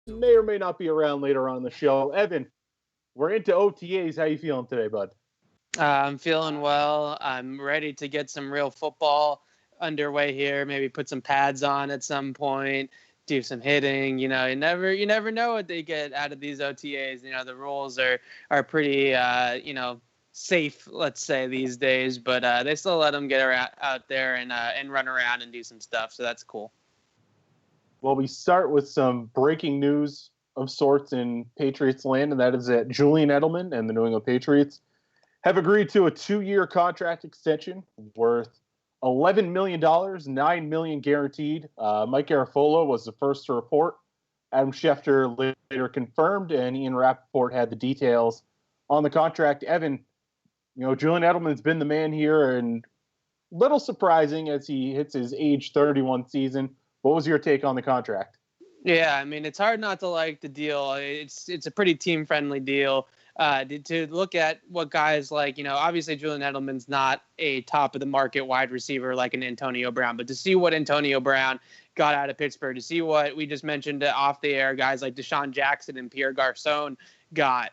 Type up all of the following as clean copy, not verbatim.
may or may not be around later on in the show. Evan, we're into OTAs. How you feeling today, bud? I'm feeling well. I'm ready to get some real football underway here. Maybe put some pads on at some point. Do some hitting. You never know what they get out of these OTAs. The rules are pretty safe, let's say, these days, but they still let them get out there and run around and do some stuff. So that's cool. Well, we start with some breaking news of sorts in Patriots land, and that is that Julian Edelman and the New England Patriots have agreed to a 2-year contract extension worth $11 million, $9 million guaranteed. Mike Garafolo was the first to report. Adam Schefter later confirmed, and Ian Rappaport had the details on the contract. Evan, Julian Edelman's been the man here, and little surprising as he hits his age 31 season. What was your take on the contract? Yeah, I mean, it's hard not to like the deal. It's a pretty team-friendly deal. To look at what guys like, obviously Julian Edelman's not a top-of-the-market wide receiver like an Antonio Brown, but to see what Antonio Brown got out of Pittsburgh, to see what we just mentioned off the air, guys like Deshaun Jackson and Pierre Garçon got,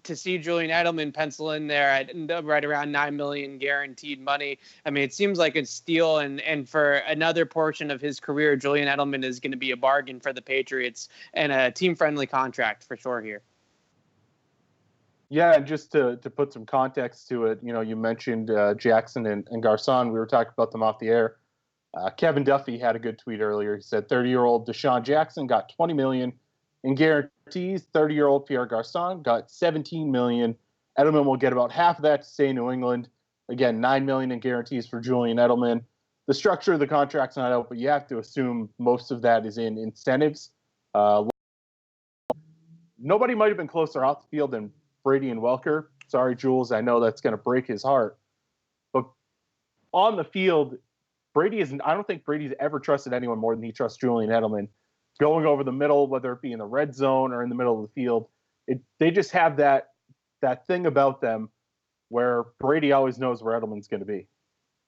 to see Julian Edelman pencil in there at right around $9 million guaranteed money. I mean, it seems like a steal. And for another portion of his career, Julian Edelman is going to be a bargain for the Patriots and a team-friendly contract for sure here. Yeah, and just to put some context to it, you mentioned Jackson and Garçon. We were talking about them off the air. Kevin Duffy had a good tweet earlier. He said 30-year-old Deshaun Jackson got $20 million in guarantees. 30-year-old Pierre Garçon got $17 million. Edelman will get about half of that to stay in New England. Again, $9 million in guarantees for Julian Edelman. The structure of the contract's not out, but you have to assume most of that is in incentives. Nobody might have been closer off the field than Brady and Welker. Sorry, Jules, I know that's going to break his heart. But on the field, I don't think Brady's ever trusted anyone more than he trusts Julian Edelman. Going over the middle, whether it be in the red zone or in the middle of the field, they just have that thing about them where Brady always knows where Edelman's going to be.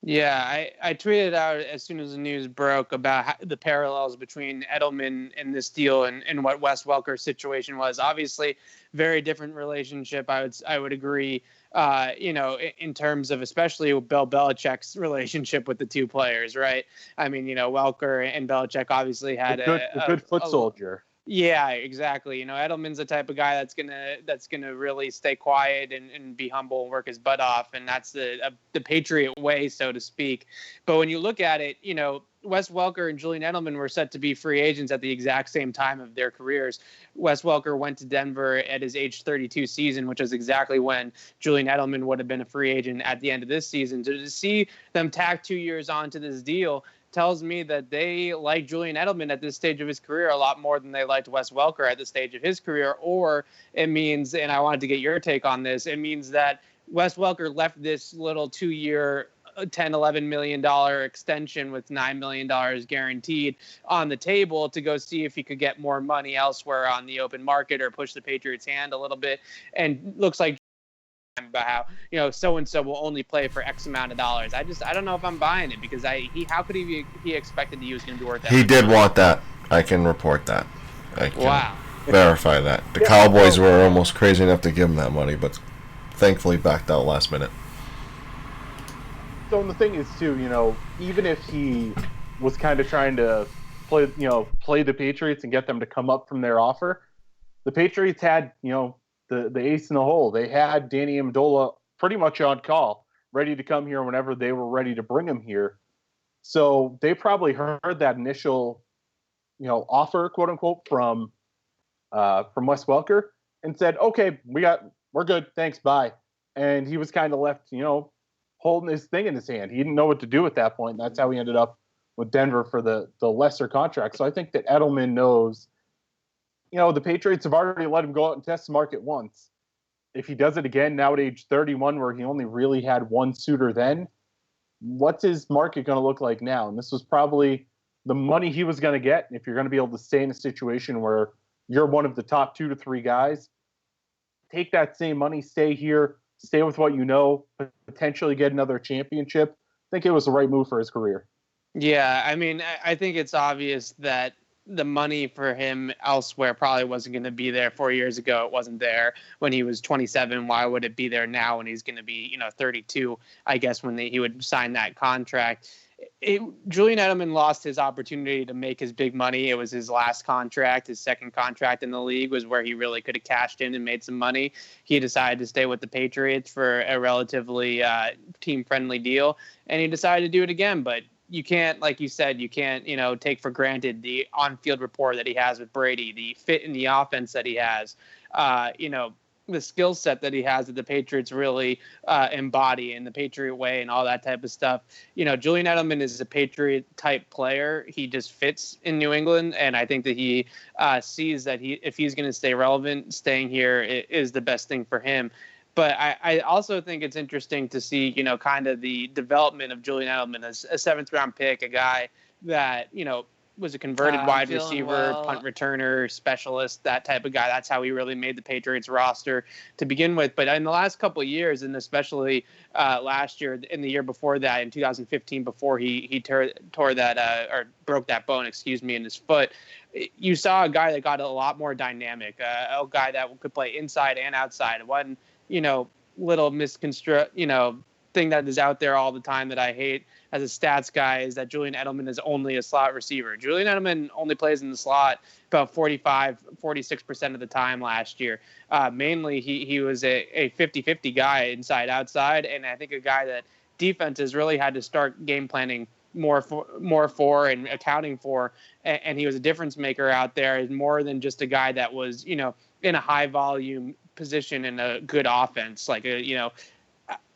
Yeah, I tweeted out as soon as the news broke about the parallels between Edelman and this deal and what Wes Welker's situation was. Obviously, very different relationship. I would agree. In terms of especially Bill Belichick's relationship with the two players, right? I mean, Welker and Belichick obviously had a good foot soldier. Yeah, exactly. Edelman's the type of guy that's gonna really stay quiet and be humble and work his butt off, and that's the Patriot way, so to speak. But when you look at it, Wes Welker and Julian Edelman were set to be free agents at the exact same time of their careers. Wes Welker went to Denver at his age 32 season, which is exactly when Julian Edelman would have been a free agent at the end of this season. So to see them tack 2 years onto this deal tells me that they like Julian Edelman at this stage of his career a lot more than they liked Wes Welker at the stage of his career. Or it means, and I wanted to get your take on this, it means that Wes Welker left this little 2-year $10-11 million extension with $9 million guaranteed on the table to go see if he could get more money elsewhere on the open market or push the Patriots' hand a little bit. And looks like about how so-and-so will only play for X amount of dollars. I don't know if I'm buying it, because how could he expected he was going to be worth that? He did want that. I can report that. I can verify that. The Cowboys were almost crazy enough to give him that money, but thankfully backed out last minute. So the thing is too, even if he was kind of trying to play the Patriots and get them to come up from their offer, the Patriots had, the ace in the hole. They had Danny Amendola pretty much on call, ready to come here whenever they were ready to bring him here. So they probably heard that initial, offer, quote unquote, from Wes Welker and said, "Okay, we're good, thanks, bye." And he was kind of left, holding his thing in his hand. He didn't know what to do at that point. That's how he ended up with Denver for the lesser contract. So I think that Edelman knows, the Patriots have already let him go out and test the market once. If he does it again now at age 31, where he only really had one suitor then, what's his market going to look like now? And this was probably the money he was going to get. If you're going to be able to stay in a situation where you're one of the top 2 to 3 guys, take that same money, stay here, stay with what you know, potentially get another championship. I think it was the right move for his career. Yeah, I mean, I think it's obvious that the money for him elsewhere probably wasn't going to be there 4 years ago. It wasn't there when he was 27. Why would it be there now when he's going to be, 32, I guess, when he would sign that contract? Julian Edelman lost his opportunity to make his big money. It was his last contract. His second contract in the league was where he really could have cashed in and made some money. He decided to stay with the Patriots for a relatively team-friendly deal, and he decided to do it again. But you can't, like you said, take for granted the on-field rapport that he has with Brady, the fit in the offense that he has, the skill set that he has that the Patriots really embody in the Patriot way and all that type of stuff. Julian Edelman is a Patriot type player. He just fits in New England. And I think that he sees that if he's going to stay relevant, staying here is the best thing for him. But I also think it's interesting to see, kind of the development of Julian Edelman as a 7th-round pick, a guy that, was a converted wide receiver, punt returner, specialist, that type of guy. That's how he really made the Patriots roster to begin with. But in the last couple of years, and especially last year and the year before that, in 2015, before he tore that or broke that bone, in his foot, you saw a guy that got a lot more dynamic, a guy that could play inside and outside. One, little thing that is out there all the time that I hate as a stats guy is that Julian Edelman is only a slot receiver. Julian Edelman only plays in the slot about 46% of the time last year. Mainly, he was a 50-50 guy inside, outside, and I think a guy that defenses really had to start game planning more for and accounting for, and he was a difference maker out there, more than just a guy that was, in a high volume position in a good offense.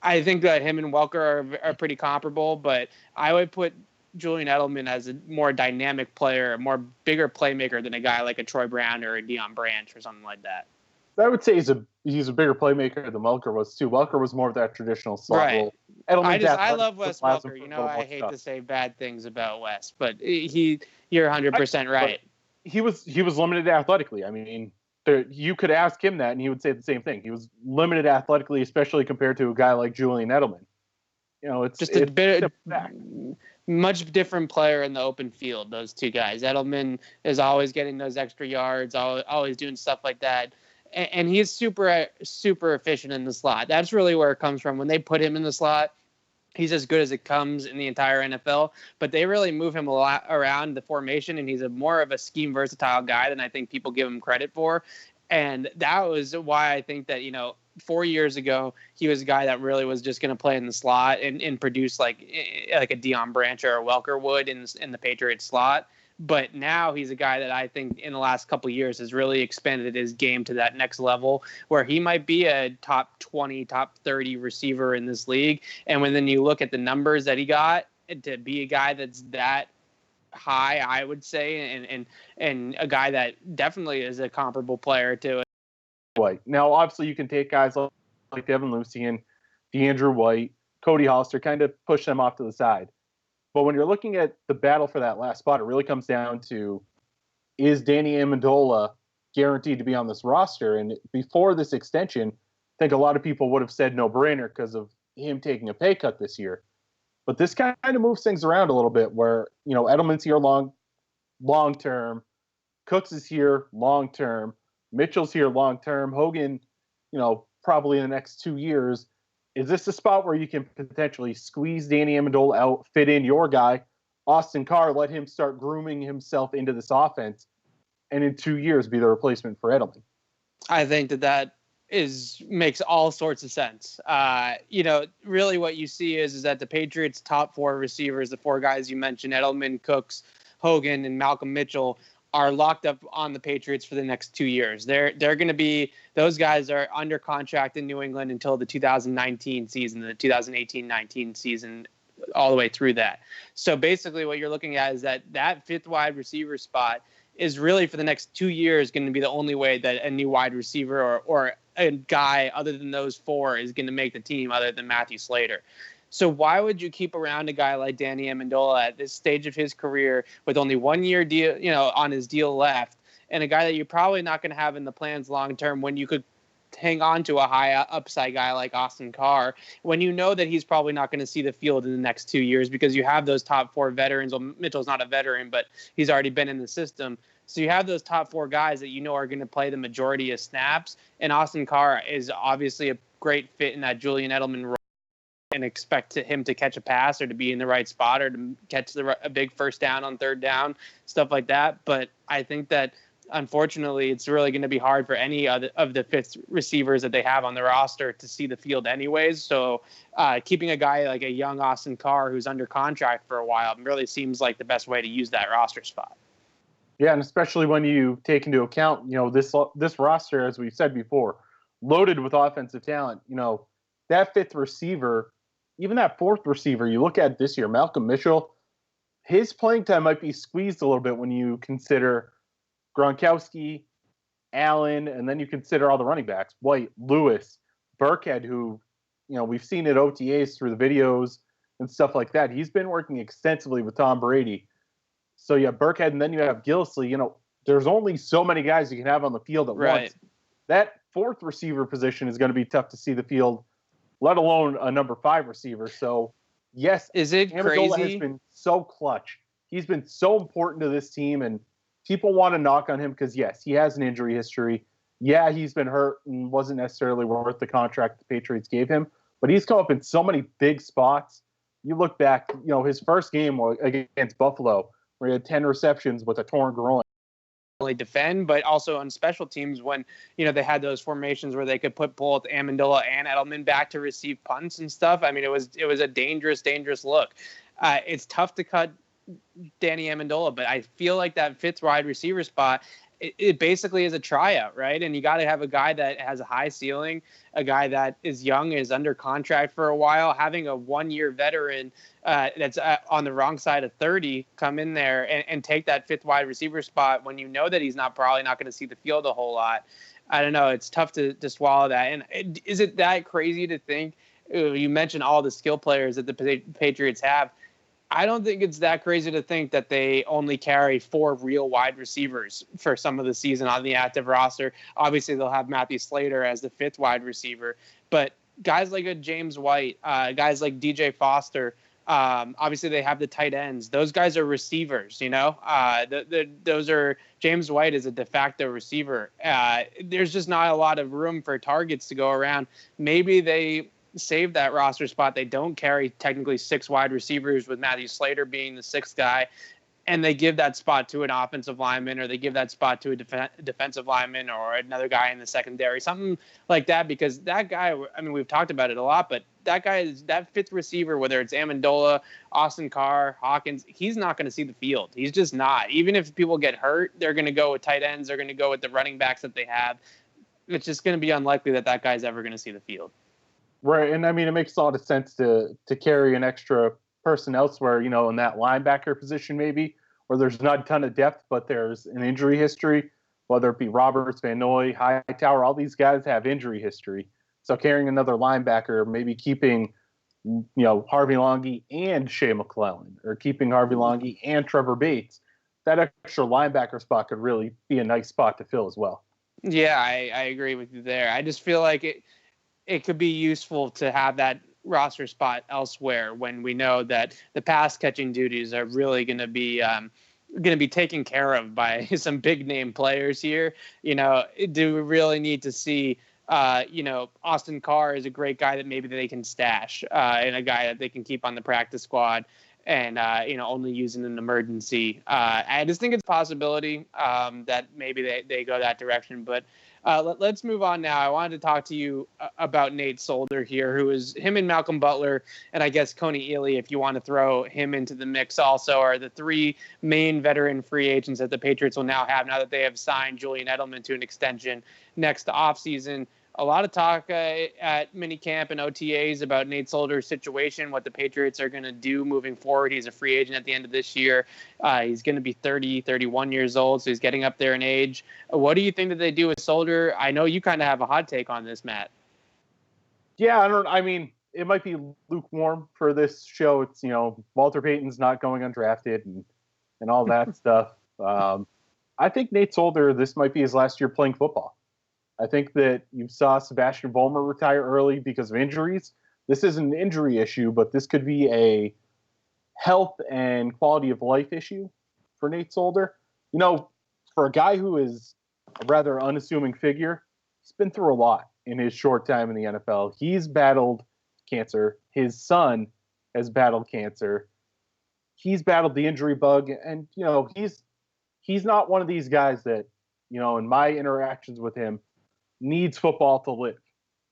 I think that him and Welker are pretty comparable, but I would put Julian Edelman as a more dynamic player, a more bigger playmaker than a guy like a Troy Brown or a Deion Branch or something like that. I would say he's a bigger playmaker than Welker was too. Welker was more of that traditional slot role. I love Wes Welker. I hate to say bad things about Wes, but you're 100% right. He was limited athletically. I mean, you could ask him that, and he would say the same thing. He was limited athletically, especially compared to a guy like Julian Edelman. It's just a bit much different player in the open field. Those two guys. Edelman is always getting those extra yards, always doing stuff like that, and he's super efficient in the slot. That's really where it comes from. When they put him in the slot, he's as good as it comes in the entire NFL, but they really move him a lot around the formation, and he's more of a scheme versatile guy than I think people give him credit for. And that was why I think that, 4 years ago, he was a guy that really was just going to play in the slot and produce like a Deion Branch or a Welker would in the Patriots slot. But now he's a guy that I think in the last couple of years has really expanded his game to that next level where he might be a top 20, top 30 receiver in this league. And then you look at the numbers that he got, to be a guy that's that high, I would say, and a guy that definitely is a comparable player to it. White. Now, obviously, you can take guys like Devin Lucien, DeAndrew White, Cody Hollister, kind of push them off to the side. But when you're looking at the battle for that last spot, it really comes down to, is Danny Amendola guaranteed to be on this roster? And before this extension, I think a lot of people would have said no-brainer because of him taking a pay cut this year. But this kind of moves things around a little bit where, Edelman's here long-term, Cooks is here long-term, Mitchell's here long-term, Hogan, probably in the next 2 years. Is this a spot where you can potentially squeeze Danny Amendola out, fit in your guy, Austin Carr, let him start grooming himself into this offense, and in 2 years be the replacement for Edelman? I think that makes all sorts of sense. Really what you see is that the Patriots' top 4 receivers, the 4 guys you mentioned, Edelman, Cooks, Hogan, and Malcolm Mitchell, are locked up on the Patriots for the next 2 years. They're going to be, those guys are under contract in New England until the 2019 season, the 2018-19 season, all the way through that. So basically what you're looking at is that 5th wide receiver spot is really for the next 2 years going to be the only way that a new wide receiver or a guy other than those 4 is going to make the team other than Matthew Slater. So why would you keep around a guy like Danny Amendola at this stage of his career with only 1 year deal, on his deal left, and a guy that you're probably not going to have in the plans long term when you could hang on to a high upside guy like Austin Carr when you know that he's probably not going to see the field in the next 2 years because you have those top 4 veterans. Well, Mitchell's not a veteran, but he's already been in the system. So you have those top 4 guys that you know are going to play the majority of snaps. And Austin Carr is obviously a great fit in that Julian Edelman role, and expect him to catch a pass or to be in the right spot or to catch a big first down on third down, stuff like that. But I think that unfortunately it's really going to be hard for any of the fifth receivers that they have on the roster to see the field anyways. So keeping a guy like a young Austin Carr who's under contract for a while really seems like the best way to use that roster spot. Yeah, and especially when you take into account, this roster, as we've said before, loaded with offensive talent. That fifth receiver, even that fourth receiver, you look at this year, Malcolm Mitchell, his playing time might be squeezed a little bit when you consider Gronkowski, Allen, and then you consider all the running backs, White, Lewis, Burkhead, who, we've seen at OTAs through the videos and stuff like that. He's been working extensively with Tom Brady. So you have Burkhead, and then you have Gillislee. There's only so many guys you can have on the field at once. That fourth receiver position is going to be tough to see the field, let alone a number 5 receiver. So, yes, is it Amendola crazy? has been so clutch. He's been so important to this team, and people want to knock on him because, yes, he has an injury history. Yeah, he's been hurt and wasn't necessarily worth the contract the Patriots gave him, but he's come up in so many big spots. You look back, his first game against Buffalo, where he had 10 receptions with a torn groin. Only defend, but also on special teams when they had those formations where they could put both Amendola and Edelman back to receive punts and stuff. I mean, it was a dangerous look. It's tough to cut Danny Amendola, but I feel like that fifth wide receiver spot, it basically is a tryout, right? And you got to have a guy that has a high ceiling, a guy that is young, is under contract for a while. Having a 1-year veteran that's on the wrong side of 30 come in there and take that fifth wide receiver spot when you know that he's probably not going to see the field a whole lot. I don't know. It's tough to swallow that. And is it that crazy to think? You mentioned all the skill players that the Patriots have. I don't think it's that crazy to think that they only carry 4 real wide receivers for some of the season on the active roster. Obviously, they'll have Matthew Slater as the 5th wide receiver. But guys like a James White, guys like DJ Foster, obviously they have the tight ends. Those guys are receivers, those are James White is a de facto receiver. There's just not a lot of room for targets to go around. Maybe they save that roster spot. They don't carry technically 6 wide receivers with Matthew Slater being the 6th guy, and they give that spot to an offensive lineman, or they give that spot to a defensive lineman or another guy in the secondary, something like that, because that guy, I mean, we've talked about it a lot, but that guy is that 5th receiver, whether it's Amendola, Austin Carr, Hawkins, he's not going to see the field. He's just not. Even if people get hurt, they're going to go with tight ends. They're going to go with the running backs that they have. It's just going to be unlikely that guy's ever going to see the field. Right, and I mean, it makes a lot of sense to carry an extra person elsewhere, in that linebacker position maybe, where there's not a ton of depth, but there's an injury history, whether it be Roberts, Van Noy, Hightower, all these guys have injury history. So carrying another linebacker, maybe keeping, Harvey Longy and Shea McClellan, or keeping Harvey Longy and Trevor Bates, that extra linebacker spot could really be a nice spot to fill as well. Yeah, I agree with you there. I just feel like it could be useful to have that roster spot elsewhere when we know that the pass catching duties are really going to be taken care of by some big name players here. Do we really need to see, Austin Carr is a great guy that maybe they can stash and a guy that they can keep on the practice squad and, only use in an emergency. I just think it's a possibility that maybe they go that direction, but let's move on now. I wanted to talk to you about Nate Solder here, who is him and Malcolm Butler, and I guess Coney Ealy, if you want to throw him into the mix also, are the 3 main veteran free agents that the Patriots will now have now that they have signed Julian Edelman to an extension next offseason. A lot of talk at minicamp and OTAs about Nate Solder's situation, what the Patriots are going to do moving forward. He's a free agent at the end of this year. He's going to be 30, 31 years old, so he's getting up there in age. What do you think that they do with Solder? I know you kind of have a hot take on this, Matt. Yeah, I mean, it might be lukewarm for this show. It's, Walter Payton's not going undrafted and all that stuff. I think Nate Solder, this might be his last year playing football. I think that you saw Sebastian Vollmer retire early because of injuries. This isn't an injury issue, but this could be a health and quality of life issue for Nate Solder. You know, for a guy who is a rather unassuming figure, he's been through a lot in his short time in the NFL. He's battled cancer. His son has battled cancer. He's battled the injury bug, and you know, he's not one of these guys that, you know, in my interactions with him, needs football to live.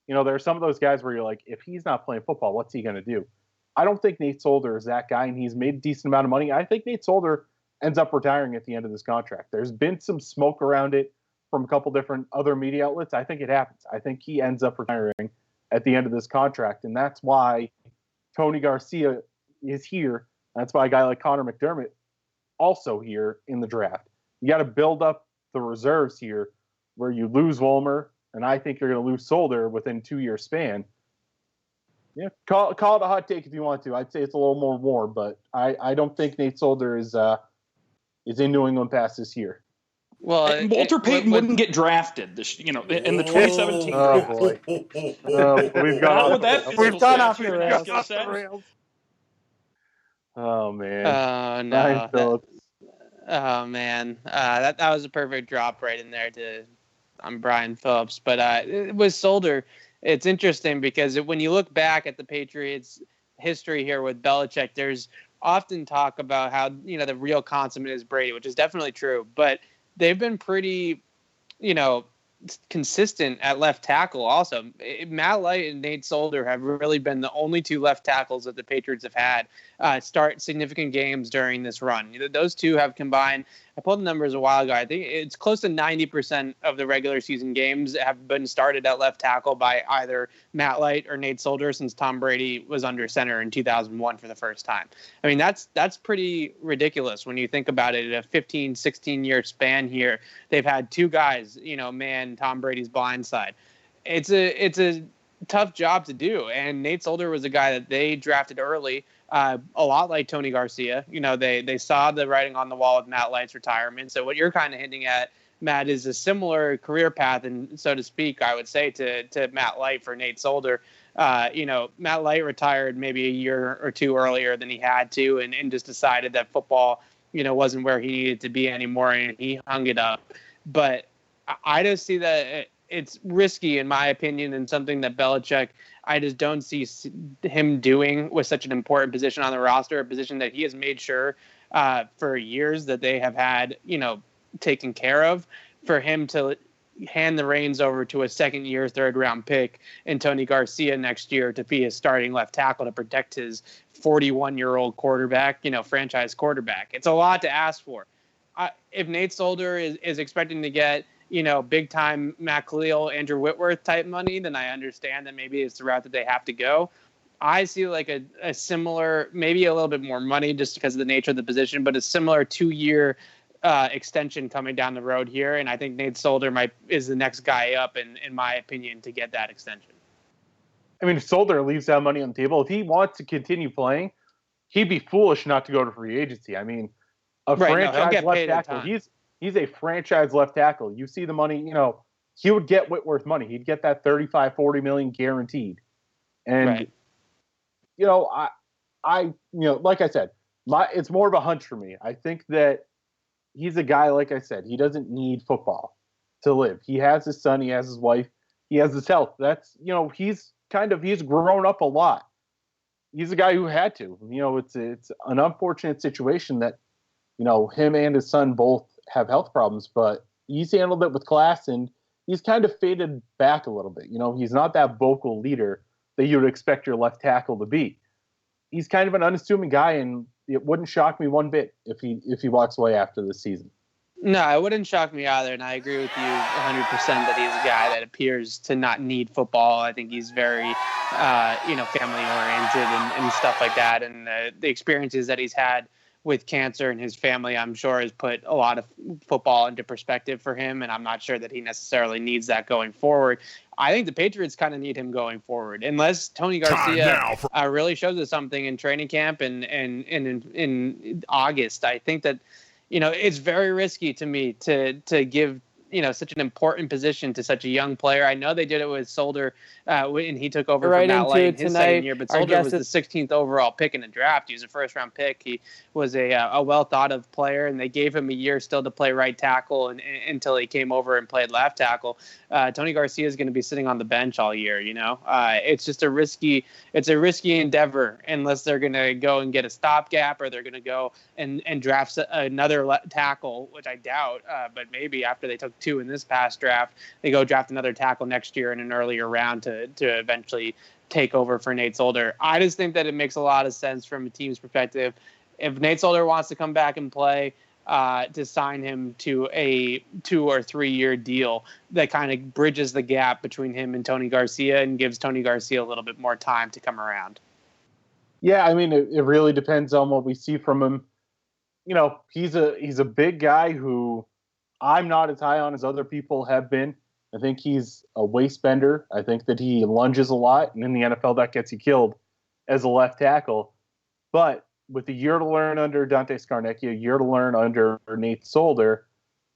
You know, there are some of those guys where you're like, if he's not playing football, what's he going to do? I don't think Nate Solder is that guy, and he's made a decent amount of money. I think Nate Solder ends up retiring at the end of this contract. There's been some smoke around it from a couple different other media outlets. I think it happens. I think he ends up retiring at the end of this contract, and that's why Tony Garcia is here. That's why a guy like Connor McDermott also here in the draft. You got to build up the reserves here where you lose Vollmer, and I think you're going to lose Solder within 2-year span. Yeah, call it a hot take if you want to. I'd say it's a little more warm, but I don't think Nate Solder is in New England past this year. Well, and Walter Payton wouldn't get drafted this, in the 2017 draft. Boy. We've gone off the rails. Oh man. Oh no. Brian Phillips. Oh man. That was a perfect drop right in there on Brian Phillips. But with Solder, it's interesting because when you look back at the Patriots' history here with Belichick, there's often talk about how, you know, the real consummate is Brady, which is definitely true. But they've been pretty, you know, consistent at left tackle also. Matt Light and Nate Solder have really been the only two left tackles that the Patriots have had start significant games during this run. Those two have combined, I pulled the numbers a while ago, I think it's close to 90% of the regular season games have been started at left tackle by either Matt Light or Nate Solder since Tom Brady was under center in 2001 for the first time. I mean, that's pretty ridiculous when you think about it. In a 15, 16-year span here, they've had two guys, you know, man Tom Brady's blind side. It's a tough job to do, and Nate Solder was a guy that they drafted early, a lot like Tony Garcia. You know, they saw the writing on the wall with Matt Light's retirement. So what you're kind of hinting at, Matt, is a similar career path, and so to speak, I would say to Matt Light for Nate Solder. You know, Matt Light retired maybe a year or two earlier than he had to, and just decided that football, you know, wasn't where he needed to be anymore, and he hung it up. But I just see that it's risky, in my opinion, and something that Belichick, I just don't see him doing with such an important position on the roster, a position that he has made sure for years that they have had, you know, taken care of, for him to hand the reins over to a second-year, third-round pick and Tony Garcia next year to be a starting left tackle to protect his 41-year-old quarterback, you know, franchise quarterback. It's a lot to ask for. If Nate Solder is expecting to get, you know, big-time Matt Khalil, Andrew Whitworth type money, then I understand that maybe it's the route that they have to go. I see like a similar, maybe a little bit more money just because of the nature of the position, but a similar 2-year extension coming down the road here. And I think Nate Solder is the next guy up, in my opinion, to get that extension. I mean, if Solder leaves that money on the table, if he wants to continue playing, he'd be foolish not to go to free agency. I mean, franchise left tackle, he's a franchise left tackle. You see the money, you know, he would get Whitworth money. He'd get that 35, 40 million guaranteed. And, you know, I, you know, like I said, it's more of a hunch for me. I think that he's a guy, like I said, he doesn't need football to live. He has his son, he has his wife, he has his health. That's, you know, he's grown up a lot. He's a guy who had to. You know, it's an unfortunate situation that, you know, him and his son both have health problems, but he's handled it with class, and he's kind of faded back a little bit. You know, he's not that vocal leader that you would expect your left tackle to be. He's kind of an unassuming guy, and it wouldn't shock me one bit if he walks away after this season. No, it wouldn't shock me either, and I agree with you 100% that he's a guy that appears to not need football. I think he's very, you know, family-oriented and stuff like that, and the experiences that he's had with cancer and his family, I'm sure, has put a lot of football into perspective for him, and I'm not sure that he necessarily needs that going forward. I think the Patriots kind of need him going forward, unless Tony Garcia really shows us something in training camp and in August. I think that, you know, it's very risky to me to give such an important position to such a young player. I know they did it with Solder when he took over right from Matt Light in his tonight, second year, but Solder was the 16th overall pick in the draft. He was a first-round pick. He was a well-thought-of player, and they gave him a year still to play right tackle until he came over and played left tackle. Tony Garcia is going to be sitting on the bench all year. It's just a risky endeavor unless they're going to go and get a stopgap, or they're going to go and draft another tackle, which I doubt, but maybe after they took 2 in this past draft, they go draft another tackle next year in an earlier round to eventually take over for Nate Solder. I just think that it makes a lot of sense from a team's perspective. If Nate Solder wants to come back and play, to sign him to a 2 or 3 year deal that kind of bridges the gap between him and Tony Garcia and gives Tony Garcia a little bit more time to come around. Yeah, I mean, it really depends on what we see from him. He's a big guy who I'm not as high on as other people have been. I think he's a waist bender. I think that he lunges a lot, and in the NFL that gets you killed as a left tackle. But with a year to learn under Dante Scarnecchia, a year to learn under Nate Solder,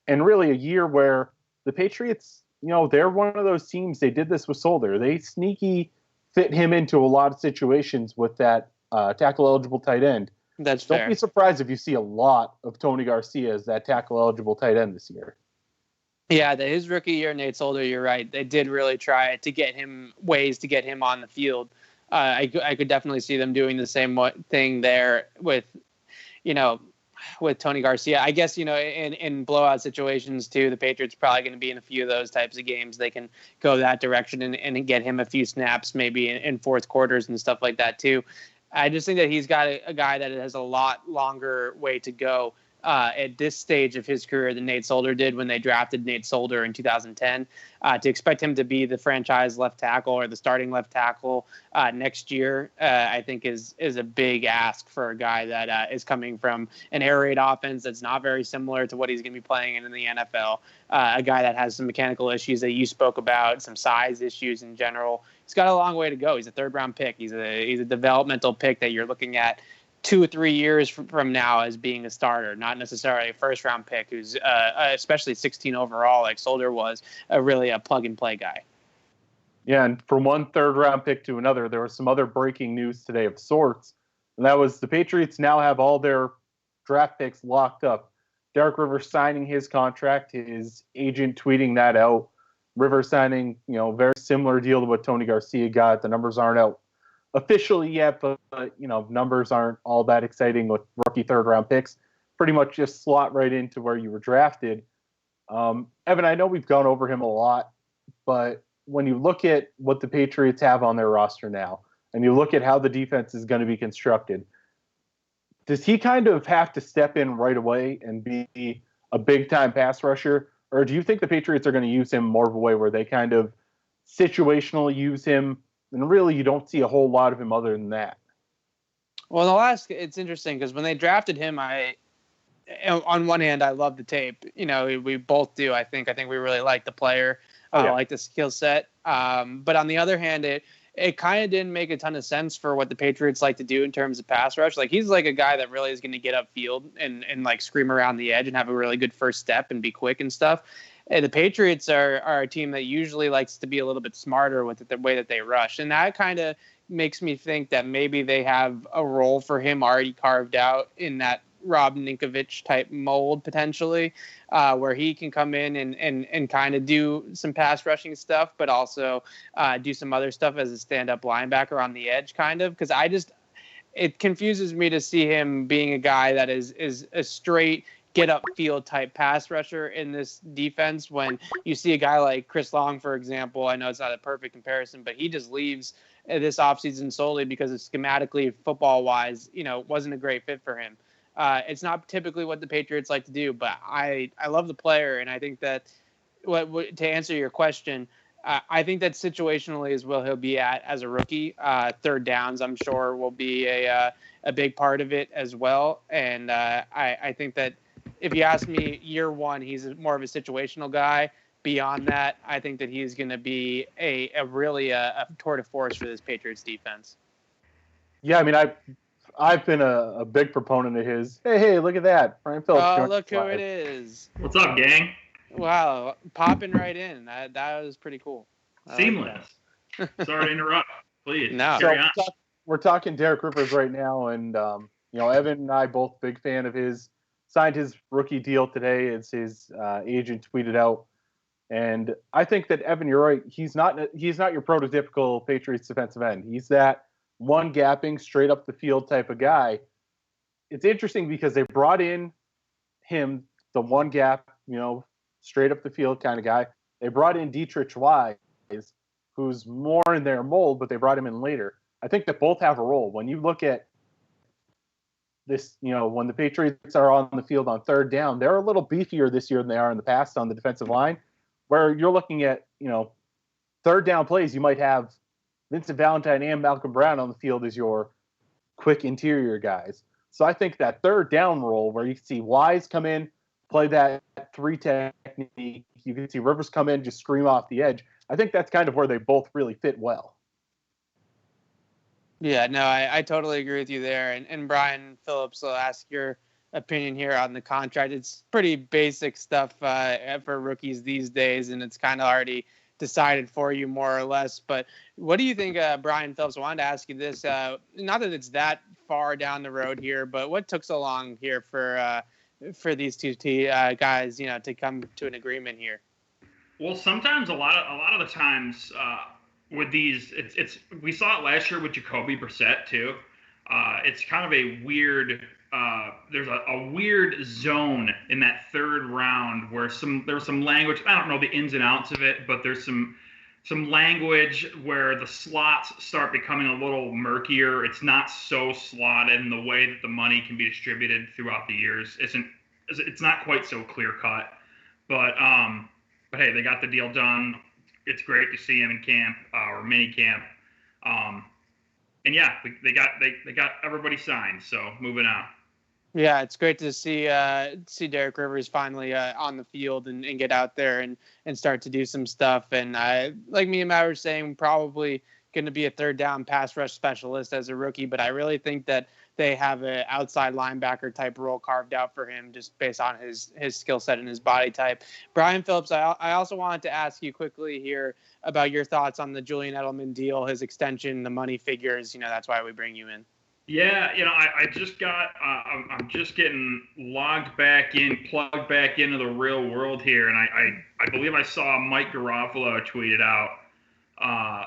and really a year where the Patriots, they're one of those teams, they did this with Solder. They sneaky fit him into a lot of situations with that tackle-eligible tight end. That's fair. Don't be surprised if you see a lot of Tony Garcia as that tackle-eligible tight end this year. Yeah, his rookie year, Nate Solder, you're right. They did really try to get him ways to get him on the field. I could definitely see them doing the same thing there with Tony Garcia. I guess, in blowout situations too, the Patriots are probably going to be in a few of those types of games. They can go that direction and get him a few snaps maybe in fourth quarters and stuff like that too. I just think that he's got a guy that has a lot longer way to go at this stage of his career than Nate Solder did when they drafted Nate Solder in 2010. To expect him to be the franchise left tackle or the starting left tackle next year, I think is a big ask for a guy that is coming from an air raid offense that's not very similar to what he's going to be playing in the NFL. A guy that has some mechanical issues that you spoke about, some size issues in general. He's got a long way to go. He's a third-round pick. He's a developmental pick that you're looking at 2 or 3 years from now as being a starter, not necessarily a first-round pick who's, especially 16 overall like Solder was, really a plug-and-play guy. Yeah, and from one third-round pick to another, there was some other breaking news today of sorts, and that was the Patriots now have all their draft picks locked up. Derek Rivers signing his contract, his agent tweeting that out. Rivers signing, very similar deal to what Tony Garcia got. The numbers aren't out officially yet, but numbers aren't all that exciting with rookie third-round picks. Pretty much just slot right into where you were drafted. Evan, I know we've gone over him a lot, but when you look at what the Patriots have on their roster now, and you look at how the defense is going to be constructed, does he kind of have to step in right away and be a big-time pass rusher? Or do you think the Patriots are going to use him more of a way where they kind of situationally use him, and really you don't see a whole lot of him other than that? Well, it's interesting because when they drafted him, on one hand, I love the tape. We both do. I think we really like the player. I like the skill set. But on the other hand, it kind of didn't make a ton of sense for what the Patriots like to do in terms of pass rush. Like, he's like a guy that really is going to get upfield and like scream around the edge and have a really good first step and be quick and stuff. And the Patriots are a team that usually likes to be a little bit smarter with the way that they rush. And that kind of makes me think that maybe they have a role for him already carved out in that Rob Ninkovich type mold potentially, where he can come in and kind of do some pass rushing stuff, but also do some other stuff as a stand-up linebacker on the edge kind of. Because it confuses me to see him being a guy that is a straight get upfield type pass rusher in this defense when you see a guy like Chris Long, for example. I know it's not a perfect comparison, but he just leaves this offseason solely because it's schematically, football-wise, wasn't a great fit for him. It's not typically what the Patriots like to do, but I love the player, and I think that to answer your question, I think that situationally is where he'll be at as a rookie. Third downs, I'm sure, will be a big part of it as well. And I think that if you ask me, year one, he's more of a situational guy. Beyond that, I think that he's going to be a really tour de force for this Patriots defense. Yeah, I mean, I've been a big proponent of his. Hey, look at that. Brian Phillips. Oh, look who it is. What's up, gang? Wow, popping right in. That was pretty cool. Seamless. Sorry to interrupt. Please. No. So carry on. we're talking Derek Rivers right now, and Evan and I both big fan of his. Signed his rookie deal today, as his agent tweeted out. And I think that Evan, you're right. He's not your prototypical Patriots defensive end. He's that one gapping straight up the field type of guy. It's interesting because they brought in him, the one gap, straight up the field kind of guy. They brought in Dietrich Wise, who's more in their mold, but they brought him in later. I think that both have a role. When you look at this, when the Patriots are on the field on third down, they're a little beefier this year than they are in the past on the defensive line, where you're looking at, third down plays, you might have Vincent Valentine and Malcolm Brown on the field as your quick interior guys. So I think that third down role where you can see Wise come in, play that 3 technique, you can see Rivers come in, just scream off the edge. I think that's kind of where they both really fit well. Yeah, no, I totally agree with you there. And Brian Phillips will ask your opinion here on the contract. It's pretty basic stuff for rookies these days, and it's kind of already decided for you more or less. But what do you think, Brian Phillips? I wanted to ask you this. Not that it's that far down the road here, but what took so long here for these two guys, to come to an agreement here? Well, sometimes a lot of the times with these, we saw it last year with Jacoby Brissett too. It's kind of a weird. There's a weird zone in that third round where there's some language. I don't know the ins and outs of it, but there's some language where the slots start becoming a little murkier. It's not so slotted, and the way that the money can be distributed throughout the years it's not quite so clear cut. But hey, they got the deal done. It's great to see him in camp or mini camp. And yeah, they got everybody signed. So moving on. Yeah, it's great to see Derek Rivers finally on the field and get out there and start to do some stuff. And like me and Matt were saying, probably going to be a third down pass rush specialist as a rookie. But I really think that they have an outside linebacker type role carved out for him just based on his skill set and his body type. Brian Phillips, I also wanted to ask you quickly here about your thoughts on the Julian Edelman deal, his extension, the money figures. That's why we bring you in. Yeah, I just got, I'm just getting plugged back into the real world here. And I believe I saw Mike Garofalo tweeted out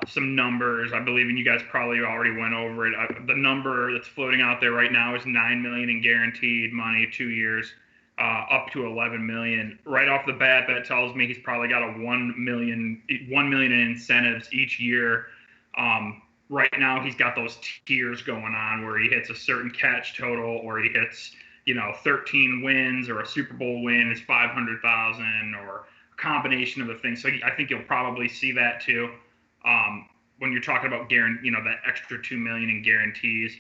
some numbers. I believe, and you guys probably already went over it. The number that's floating out there right now is $9 million in guaranteed money, 2 years, up to $11 million. Right off the bat, that tells me he's probably got a $1 million in incentives each year. Right now, he's got those tiers going on where he hits a certain catch total, or he hits, 13 wins, or a Super Bowl win is $500,000, or a combination of the things. So I think you'll probably see that too. When you're talking about that extra $2 million in guarantees,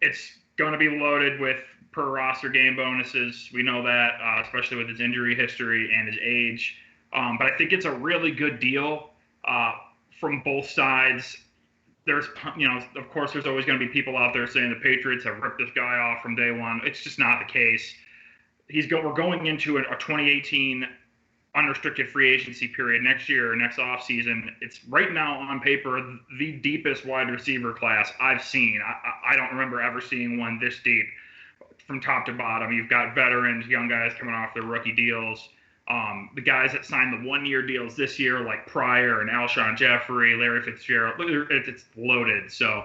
it's going to be loaded with per roster game bonuses. We know that, especially with his injury history and his age. But I think it's a really good deal from both sides. There's, of course, there's always going to be people out there saying the Patriots have ripped this guy off from day one. It's just not the case. We're going into a 2018 unrestricted free agency period next year, next offseason. It's right now on paper the deepest wide receiver class I've seen. I don't remember ever seeing one this deep from top to bottom. You've got veterans, young guys coming off their rookie deals. The guys that signed the 1-year deals this year, like Pryor and Alshon Jeffrey, Larry Fitzgerald, it's loaded. So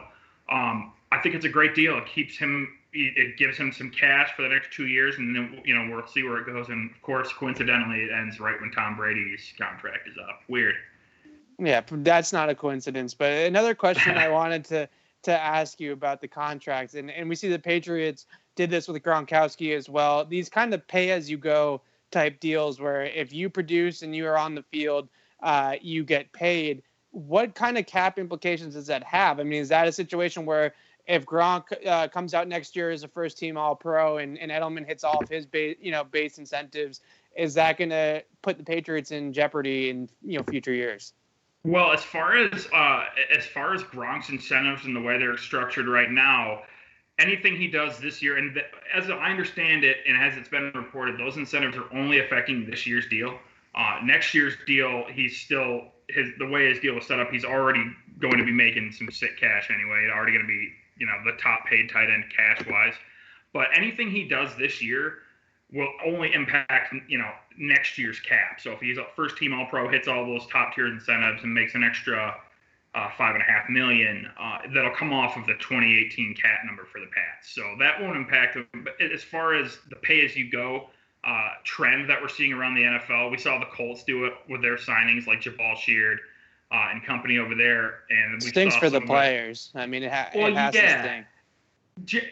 I think it's a great deal. It gives him some cash for the next 2 years, and then we'll see where it goes. And of course, coincidentally, it ends right when Tom Brady's contract is up. Weird. Yeah, that's not a coincidence. But another question I wanted to ask you about the contracts, and we see the Patriots did this with Gronkowski as well. These kind of pay-as-you-go type deals where if you produce and you are on the field, you get paid. What kind of cap implications does that have? I mean, is that a situation where if Gronk comes out next year as a first-team All-Pro and Edelman hits all of his base incentives, is that going to put the Patriots in jeopardy in future years? Well, as far as Gronk's incentives and the way they're structured right now, anything he does this year, and as I understand it, and as it's been reported, those incentives are only affecting this year's deal. Next year's deal, the way his deal was set up, he's already going to be making some sick cash anyway. He's already going to be, the top paid tight end cash wise. But anything he does this year will only impact, next year's cap. So if he's a first team All Pro, hits all those top tier incentives and makes an extra $5.5 million, that'll come off of the 2018 cap number for the Pats. So that won't impact him. But as far as the pay as you go trend that we're seeing around the NFL, we saw the Colts do it with their signings like Jabal Sheard and company over there. And we stinks saw for the players. I mean, it has to stink.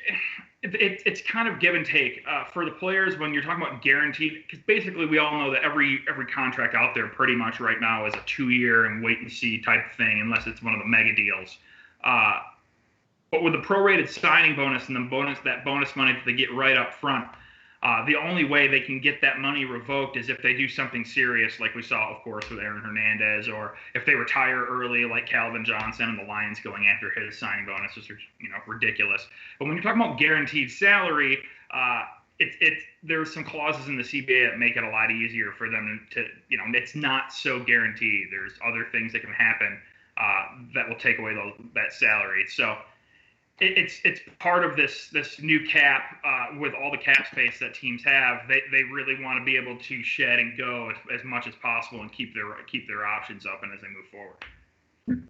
It's kind of give and take for the players when you're talking about guaranteed, because basically we all know that every contract out there pretty much right now is a 2-year and wait and see type of thing, unless it's one of the mega deals. But with the prorated signing bonus and that bonus money that they get right up front, the only way they can get that money revoked is if they do something serious, like we saw, of course, with Aaron Hernandez, or if they retire early, like Calvin Johnson and the Lions going after his signing bonus, which are ridiculous. But when you're talking about guaranteed salary, there's some clauses in the CBA that make it a lot easier for them to, it's not so guaranteed. There's other things that can happen that will take away that salary. So it's part of this new cap with all the cap space that teams have. They really want to be able to shed and go as much as possible and keep their options open as they move forward.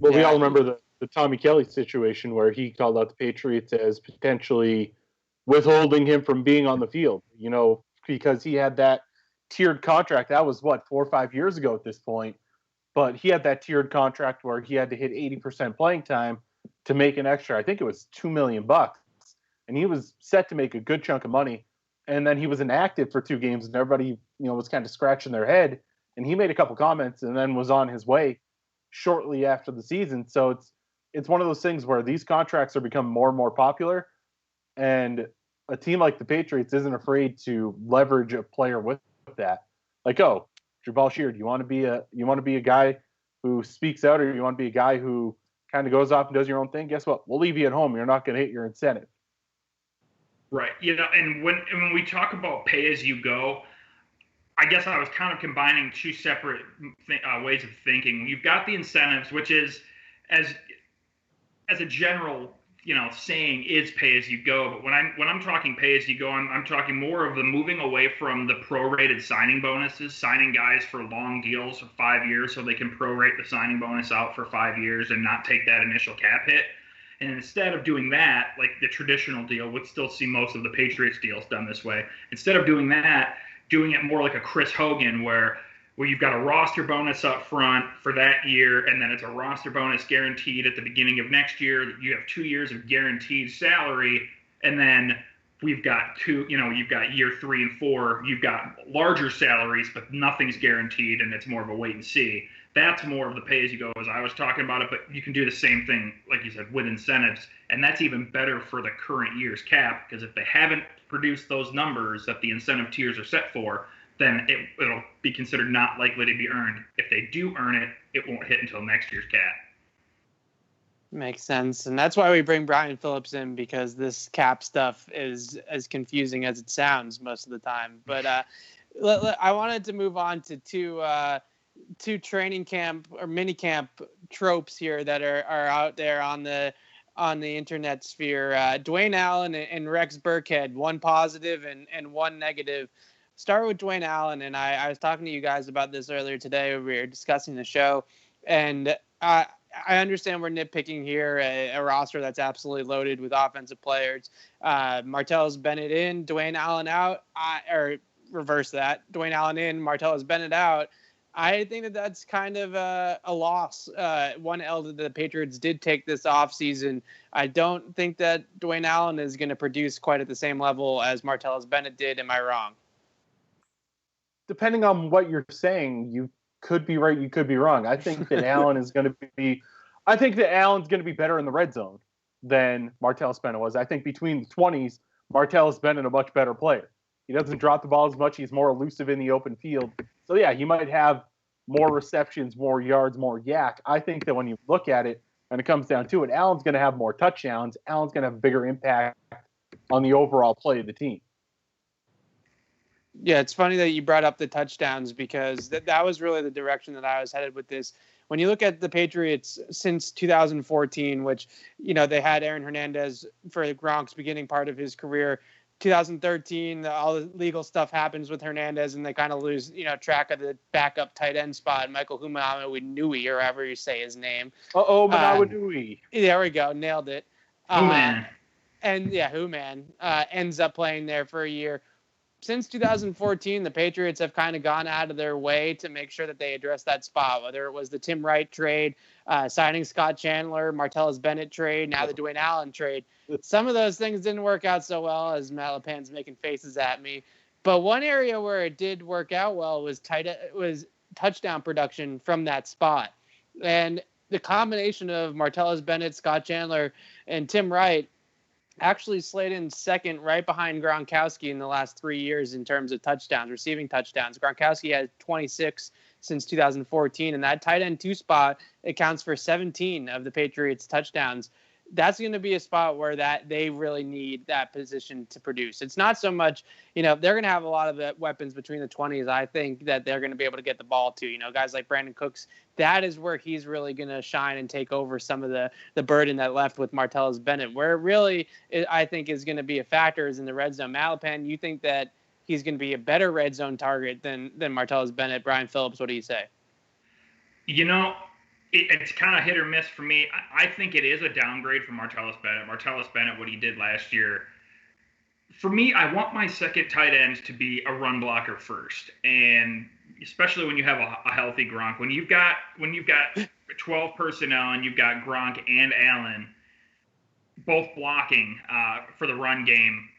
Well, we all remember the Tommy Kelly situation where he called out the Patriots as potentially withholding him from being on the field, because he had that tiered contract. That was 4 or 5 years ago at this point, but he had that tiered contract where he had to hit 80% playing time to make an extra, I think it was $2 million, and he was set to make a good chunk of money. And then he was inactive for 2 games, and everybody, was kind of scratching their head. And he made a couple comments, and then was on his way shortly after the season. So it's one of those things where these contracts are becoming more and more popular, and a team like the Patriots isn't afraid to leverage a player with that. Like, oh, Jabal Sheard, you want to be a guy who speaks out, or you want to be a guy who kind of goes off and does your own thing? Guess what? We'll leave you at home. You're not going to hit your incentive. Right. And when we talk about pay as you go, I guess I was kind of combining 2 separate ways of thinking. You've got the incentives, which is as a general saying is pay as you go. But when I'm talking pay as you go, I'm talking more of the moving away from the prorated signing bonuses, signing guys for long deals for 5 years so they can prorate the signing bonus out for 5 years and not take that initial cap hit. And instead of doing that, like the traditional deal, we'd still see most of the Patriots deals done this way. Instead of doing that, doing it more like a Chris Hogan where you've got a roster bonus up front for that year, and then it's a roster bonus guaranteed at the beginning of next year. You have 2 years of guaranteed salary, and then we've got you've got year 3 and 4, you've got larger salaries, but nothing's guaranteed, and it's more of a wait and see. That's more of the pay as you go as I was talking about it, but you can do the same thing, like you said, with incentives, and that's even better for the current year's cap, because if they haven't produced those numbers that the incentive tiers are set for, then it'll be considered not likely to be earned. If they do earn it, it won't hit until next year's cap. Makes sense. And that's why we bring Brian Phillips in, because this cap stuff is as confusing as it sounds most of the time. But I wanted to move on to two training camp or mini camp tropes here that are out there on the internet sphere. Dwayne Allen and Rex Burkhead, one positive and one negative. Start with Dwayne Allen, and I was talking to you guys about this earlier today. We were discussing the show, and I understand we're nitpicking here, a roster that's absolutely loaded with offensive players. Martellus Bennett in, Dwayne Allen out, or reverse that. Dwayne Allen in, Martellus Bennett out. I think that's kind of a loss. One L that the Patriots did take this offseason. I don't think that Dwayne Allen is going to produce quite at the same level as Martellus Bennett did. Am I wrong? Depending on what you're saying, you could be right, you could be wrong. I think that Allen's going to be better in the red zone than Martellus Bennett was. I think between the 20s, Martellus Bennett a much better player. He doesn't drop the ball as much. He's more elusive in the open field. So, yeah, he might have more receptions, more yards, more yak. I think that when you look at it, when it comes down to it, Allen's going to have more touchdowns. Allen's going to have a bigger impact on the overall play of the team. Yeah, it's funny that you brought up the touchdowns because that was really the direction that I was headed with this. When you look at the Patriots since 2014, which, they had Aaron Hernandez for Gronk's beginning part of his career. 2013, all the legal stuff happens with Hernandez, and they kind of lose, track of the backup tight end spot, Michael Humanawinui, or however you say his name. Manawinui. There we go, nailed it. Man. And yeah, ends up playing there for a year. Since 2014, the Patriots have kind of gone out of their way to make sure that they address that spot, whether it was the Tim Wright trade, signing Scott Chandler, Martellus Bennett trade, now the Dwayne Allen trade. Some of those things didn't work out so well, as Malapan's making faces at me. But one area where it did work out well was touchdown production from that spot. And the combination of Martellus Bennett, Scott Chandler, and Tim Wright actually slid in second right behind Gronkowski in the last 3 years in terms of touchdowns, receiving touchdowns. Gronkowski had 26 since 2014, and that tight end 2 spot accounts for 17 of the Patriots' touchdowns. That's going to be a spot where they really need that position to produce. It's not so much, they're going to have a lot of the weapons between the 20s. I think that they're going to be able to get the ball to, guys like Brandon Cooks. That is where he's really going to shine and take over some of the burden that left with Martellus Bennett. Where it really, I think, is going to be a factor is in the red zone. Malapan, you think that he's going to be a better red zone target than Martellus Bennett? Brian Phillips, what do you say? It's kind of hit or miss for me. I think it is a downgrade for Martellus Bennett. Martellus Bennett, what he did last year. For me, I want my second tight end to be a run blocker first, and especially when you have a healthy Gronk. When you've got 12 personnel and you've got Gronk and Allen both blocking for the run game,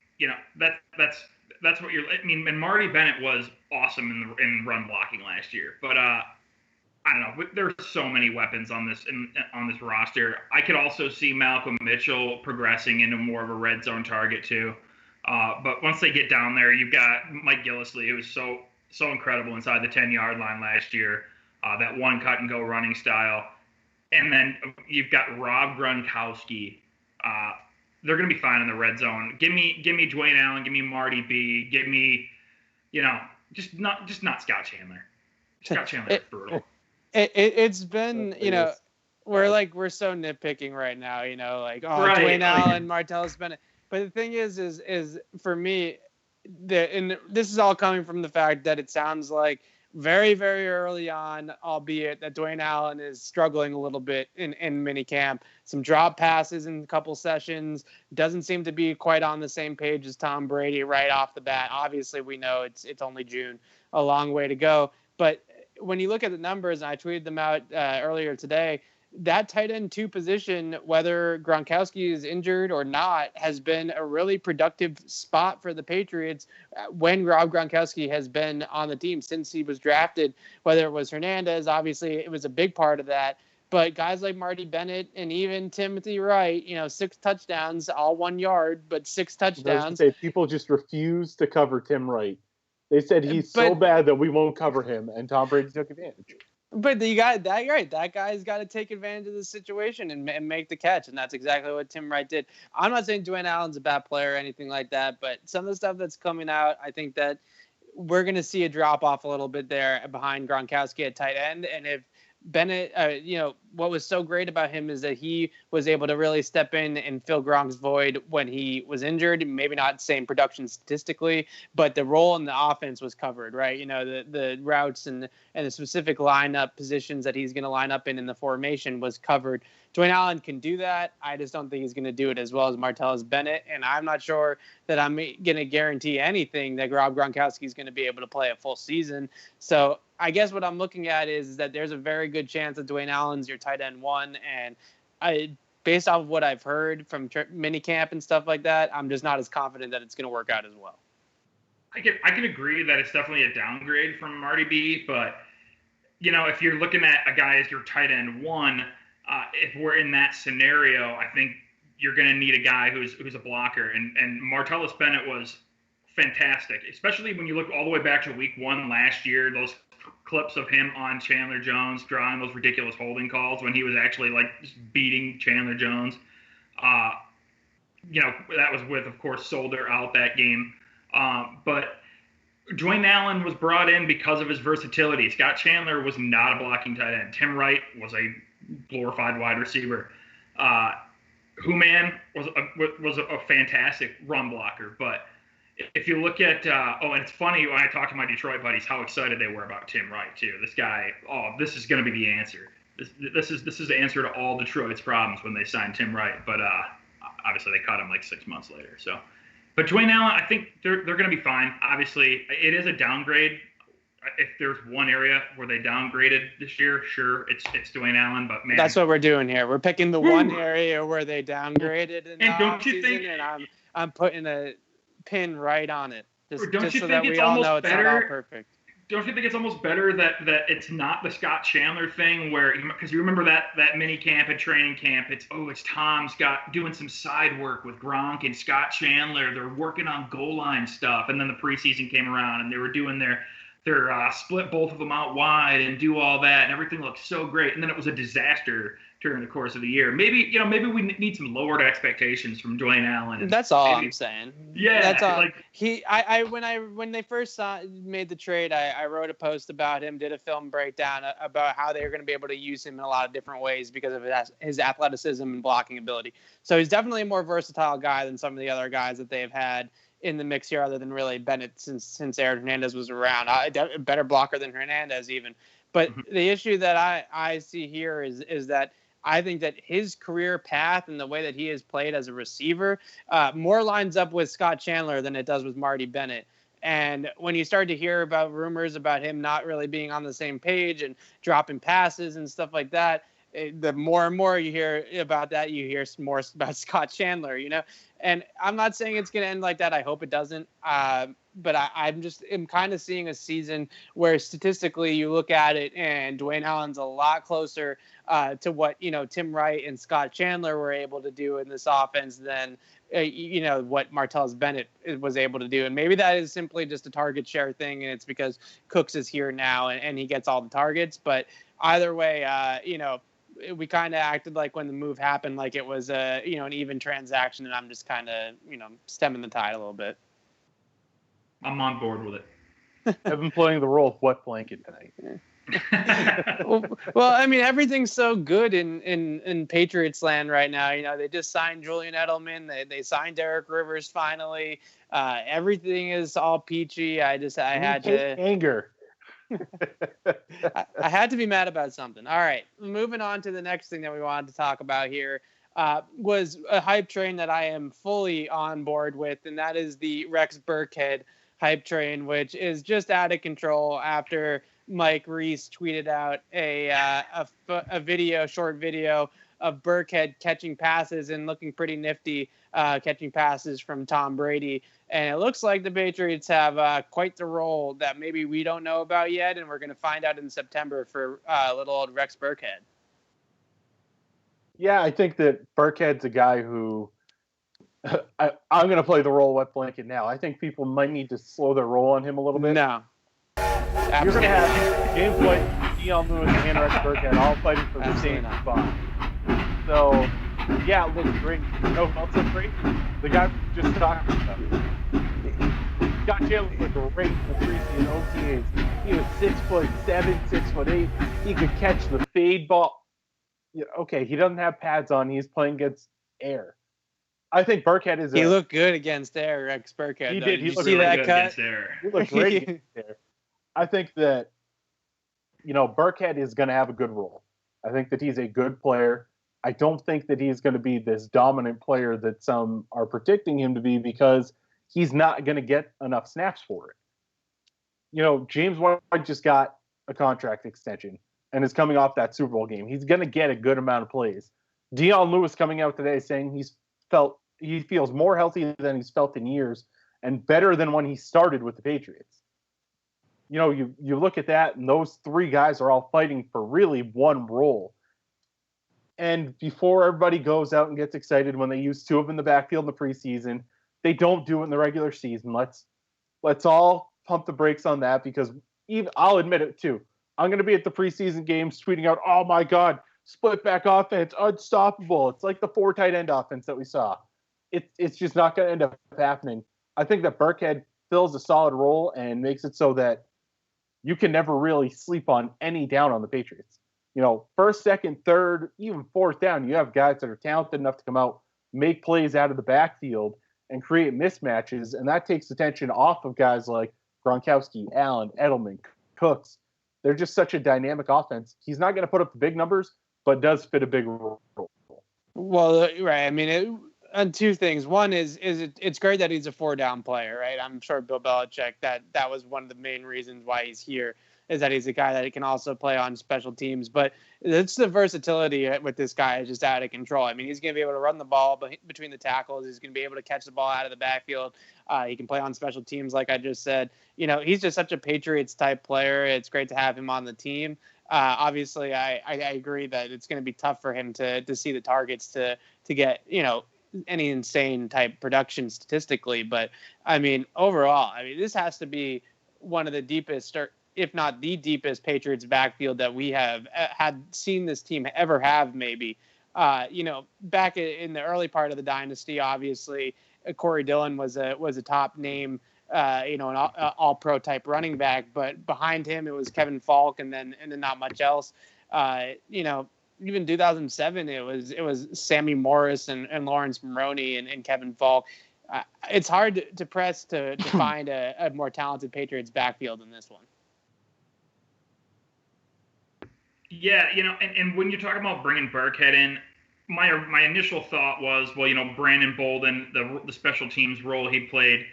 that's what you're. I mean, and Marty Bennett was awesome in run blocking last year, but I don't know. There's so many weapons on this roster. I could also see Malcolm Mitchell progressing into more of a red zone target too. But once they get down there, you've got Mike Gillislee, who was so incredible inside the 10-yard line last year. That one cut and go running style, and then you've got Rob Gronkowski. They're going to be fine in the red zone. Give me Dwayne Allen. Give me Marty B. Give me, just not Scott Chandler. Scott Chandler is brutal. It's been, we're so nitpicking right now, right. Dwayne Allen, Martellus Bennett. But the thing is for me, and this is all coming from the fact that it sounds like very, very early on, albeit that Dwayne Allen is struggling a little bit in minicamp. Some drop passes in a couple sessions. Doesn't seem to be quite on the same page as Tom Brady right off the bat. Obviously, we know it's only June, a long way to go. But when you look at the numbers, and I tweeted them out earlier today, that tight end 2 position, whether Gronkowski is injured or not, has been a really productive spot for the Patriots when Rob Gronkowski has been on the team since he was drafted, whether it was Hernandez. Obviously, it was a big part of that. But guys like Marty Bennett and even Timothy Wright, 6 touchdowns, all 1 yard, but 6 touchdowns. People just refuse to cover Tim Wright. They said he's so bad that we won't cover him, and Tom Brady took advantage. But you got that right. That guy's got to take advantage of the situation and make the catch, and that's exactly what Tim Wright did. I'm not saying Dwayne Allen's a bad player or anything like that, but some of the stuff that's coming out, I think that we're going to see a drop off a little bit there behind Gronkowski at tight end, and if Bennett, what was so great about him is that he was able to really step in and fill Gronk's void when he was injured. Maybe not same production statistically, but the role in the offense was covered, right? The routes and the specific lineup positions that he's going to line up in the formation was covered. Dwayne Allen can do that. I just don't think he's going to do it as well as Martellus Bennett, and I'm not sure that I'm going to guarantee anything that Rob Gronkowski is going to be able to play a full season. So I guess what I'm looking at is that there's a very good chance that Dwayne Allen's your tight end 1, and based off of what I've heard from minicamp and stuff like that, I'm just not as confident that it's going to work out as well. I can agree that it's definitely a downgrade from Marty B, but if you're looking at a guy as your tight end 1, if we're in that scenario, I think you're going to need a guy who's a blocker, and Martellus Bennett was fantastic, especially when you look all the way back to week 1 last year. Those clips of him on Chandler Jones drawing those ridiculous holding calls when he was actually just beating Chandler Jones. That was with, of course, Solder out that game. But Dwayne Allen was brought in because of his versatility. Scott Chandler was not a blocking tight end. Tim Wright was a glorified wide receiver. Human was a fantastic run blocker. But if you look at and it's funny when I talk to my Detroit buddies how excited they were about Tim Wright too. This guy, this is going to be the answer. This is the answer to all Detroit's problems when they signed Tim Wright. But obviously they cut him like 6 months later. So, but Dwayne Allen, I think they're going to be fine. Obviously, it is a downgrade. If there's one area where they downgraded this year, sure, it's Dwayne Allen. But man, that's what we're doing here. We're picking the one area where they downgraded in the offseason, and I'm putting a pin right on it, just so that we all know it's not all perfect. Don't you think it's almost better that it's not the Scott Chandler thing where, because you remember that mini camp and training camp, it's Tom Scott doing some side work with Gronk and Scott Chandler. They're working on goal line stuff, and then the preseason came around and they were doing their split both of them out wide and do all that, and everything looked so great. And then it was a disaster during the course of the year. Maybe we need some lowered expectations from Dwayne Allen. That's all I'm saying. Yeah, that's all. When they first made the trade, I wrote a post about him, did a film breakdown about how they were going to be able to use him in a lot of different ways because of his athleticism and blocking ability. So he's definitely a more versatile guy than some of the other guys that they've had in the mix here, other than really Bennett since Aaron Hernandez was around. A better blocker than Hernandez even. But the issue that I see here is that I think that his career path and the way that he has played as a receiver more lines up with Scott Chandler than it does with Marty Bennett. And when you start to hear about rumors about him not really being on the same page and dropping passes and stuff like that, the more and more you hear about that, you hear more about Scott Chandler, And I'm not saying it's going to end like that. I hope it doesn't. But I'm kind of seeing a season where statistically you look at it and Dwayne Allen's a lot closer to what, Tim Wright and Scott Chandler were able to do in this offense than, what Martellus Bennett was able to do. And maybe that is simply just a target share thing. And it's because Cooks is here now and he gets all the targets. But either way, we kind of acted like when the move happened, like it was an even transaction, and I'm just kind of, stemming the tide a little bit. I'm on board with it. I've been playing the role of wet blanket tonight. well, I mean, everything's so good in Patriots land right now. They just signed Julian Edelman. They signed Derek Rivers finally. Everything is all peachy. I had to anger. I had to be mad about something. All right, moving on to the next thing that we wanted to talk about here was a hype train that I am fully on board with, and that is the Rex Burkhead hype train, which is just out of control after Mike Reese tweeted out a short video of Burkhead catching passes and looking pretty nifty, catching passes from Tom Brady. And it looks like the Patriots have quite the role that maybe we don't know about yet, and we're going to find out in September for little old Rex Burkhead. Yeah, I think that Burkhead's a guy who I'm going to play the role of wet blanket now. I think people might need to slow their roll on him a little bit. No. You're going to have James White, Deion Lewis, and Rex Burkhead all fighting for the same spot. So, yeah, it looks great. No, else looks great. The guy we just talked about. Scott Chandler was great in the preseason OTAs. He was 6'7", 6'8". He could catch the fade ball. Yeah, okay, he doesn't have pads on. He's playing against air. I think Burkhead is. He looked good against air, Rex Burkhead. He did. He looked really good against air. He looked great against air. I think that Burkhead is going to have a good role. I think that he's a good player. I don't think that he's going to be this dominant player that some are predicting him to be because he's not going to get enough snaps for it. James White just got a contract extension and is coming off that Super Bowl game. He's going to get a good amount of plays. Deion Lewis coming out today saying he feels more healthy than he's felt in years and better than when he started with the Patriots. You look at that, and those three guys are all fighting for really one role. And before everybody goes out and gets excited when they use two of them in the backfield in the preseason, they don't do it in the regular season. Let's all pump the brakes on that because I'll admit it too. I'm going to be at the preseason games tweeting out, "Oh my God, split back offense, unstoppable." It's like the 4 tight end offense that we saw. It's just not going to end up happening. I think that Burkhead fills a solid role and makes it so that you can never really sleep on any down on the Patriots. First, second, third, even fourth down, you have guys that are talented enough to come out, make plays out of the backfield, and create mismatches, and that takes attention off of guys like Gronkowski, Allen, Edelman, Cooks. They're just such a dynamic offense. He's not going to put up the big numbers, but does fit a big role. Well, right. I mean, and two things. One is it's great that he's a 4-down player, right? I'm sure Bill Belichick that was one of the main reasons why he's here, is that he's a guy that can also play on special teams. But it's the versatility with this guy is just out of control. I mean, he's going to be able to run the ball between the tackles. He's going to be able to catch the ball out of the backfield. He can play on special teams, like I just said. He's just such a Patriots type player. It's great to have him on the team. Obviously, I agree that it's going to be tough for him to see the targets to get any insane type production statistically. But I mean, overall, this has to be one of the deepest, or if not the deepest, Patriots backfield that we have had seen this team ever have. Maybe, back in the early part of the dynasty, obviously Corey Dillon was a top name. An all-pro type running back, but behind him it was Kevin Falk, and then not much else. Even 2007 it was Sammy Morris and Lawrence Maroney and Kevin Falk. It's hard to press to find a more talented Patriots backfield than this one. Yeah, and when you're talking about bringing Burkhead in, my initial thought was, well, Brandon Bolden, the special teams role he played,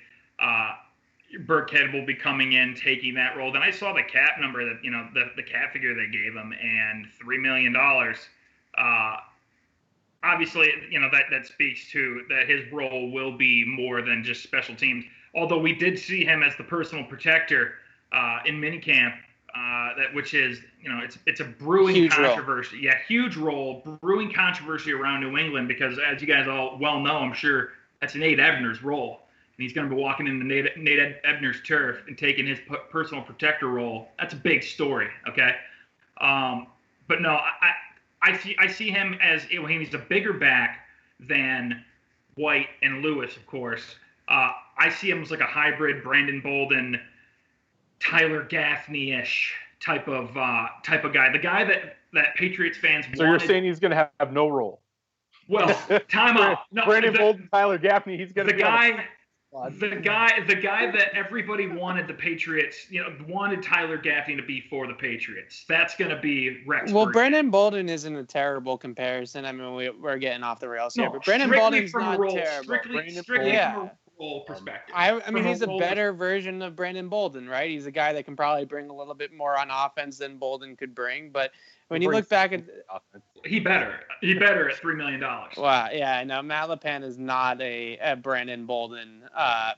Burkhead will be coming in, taking that role. Then I saw the cap number that, the cap figure they gave him, and $3 million. Obviously, that speaks to that his role will be more than just special teams. Although we did see him as the personal protector in minicamp, which is, it's a brewing huge controversy. Role. Yeah, huge role, brewing controversy around New England because, as you guys all well know, I'm sure that's Nate Ebner's role. And he's going to be walking into Nate Ebner's turf and taking his personal protector role. That's a big story, okay? But no, I see him as he's a bigger back than White and Lewis, of course. I see him as like a hybrid Brandon Bolden, Tyler Gaffney-ish type of guy. The guy that Patriots fans wanted. So you're saying he's going to have no role? Well, time out. No, Brandon Bolden, Tyler Gaffney, he's going to be the guy that everybody wanted the Patriots, wanted Tyler Gaffney to be for the Patriots. That's going to be Rex. Well, Brandon Bolden isn't a terrible comparison. I mean, we're getting off the rails here, but Brandon Bolden's not terrible. Strictly from a role perspective. I mean, he's a better version of Brandon Bolden, right? He's a guy that can probably bring a little bit more on offense than Bolden could bring, but when you look back at he better at $3 million. Wow, yeah, I know Matt LePan is not a Brandon Bolden